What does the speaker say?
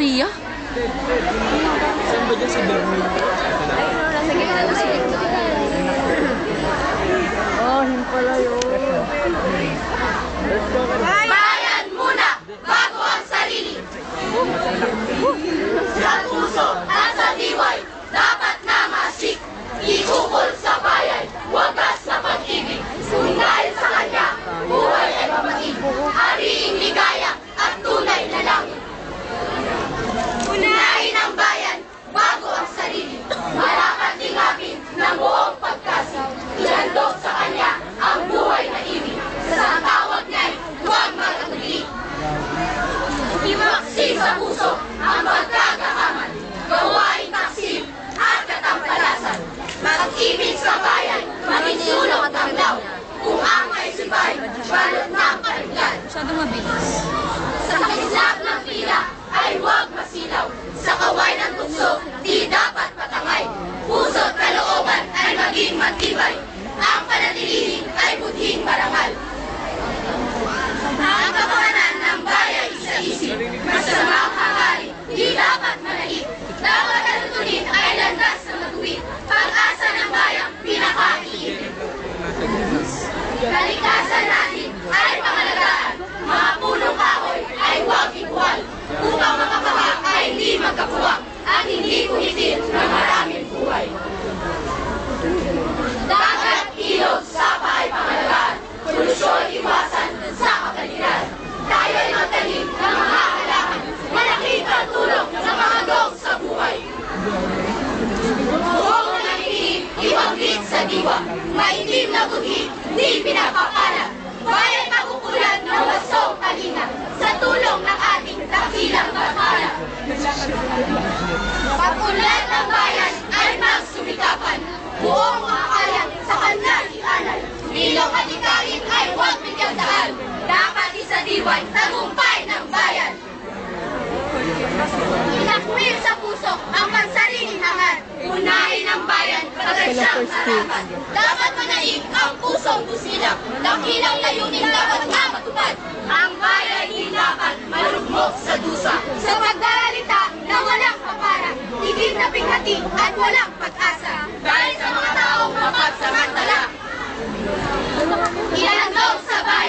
Maria? Saan ba dyan sa Bermuda? Nasa gitna na siya. Oh, yun pala yun. Bayan muna bago ang sarili. Sa puso at sa diway, dapat na masik. Ikukol sa bayan, wagas na pag-ibig. Kung dahil sa kanya, buhay ay mamaig. Hariing ligaya at tunay na langit. Unahin ang bayan bago ang sarili. Malakat tingapin ng buong pagkasing. Ihandog sa kanya ang buhay na ibig. Sa tawag niya'y huwag magatuloy. Imaksi sa puso ang pagkakahaman. Gawain taksim at katampalasan. Mag-ibig sa bayan, maging sulong ng law. Kung ang may sibay, balot ng kaliglan. Masyadong mabilis. Sa kislap ng pila ay huwag masilaw. Sa kaway ng tukso, di dapat patangay. Puso't kalooban ay maging matibay. Ang panatilihin ay budhing marangal. Ang kapakanan ng bayan sa isip, masamang hangarin, di dapat manahit. Dapat alutunin ay landas na matuwid. Pag-asa ng bayan, pinaka-iibig. Kalikasan natin ay pangalagaan. Mga punong kahoy ay huwag ikuwal. Upang makapaha ay hindi magkapuwang at hindi kuhitin ng maraming buhay. Dagat, ilog, sapa ay pangalagaan. Polusyon, iwasan sa kapaligiran. Tayo ay magtanim ng mga halaman. Malaking tulong sa mga dog sa buhay. Buong nakikinig, iwaglit sa diwa. Maitim na budhi, di pinapakalat. Bayan makukulan ng wasong kalinga. Sa tulong ng ating dakilang batala. Pag-ulan ng bayan ay magsumikapan. Buong makakayan sa kanya ialay. Ilong at ikain ay huwag bigyang daan. Dapat isadiwan tagumpay ng bayan. Inakwil sa puso ang pansariling hangat. Unahin ang bayan, pagkasyang harapan. Dapat manaig ang pusong busilak. Dakilang layunin dapat na matupad. Ang bayan di dapat marugmok sa dusa. Sa pagdaralita na walang kapara, tigil na binghati at walang pag-asa. Dahil sa mga taong mapagsamantala. Ihandog sa bayan.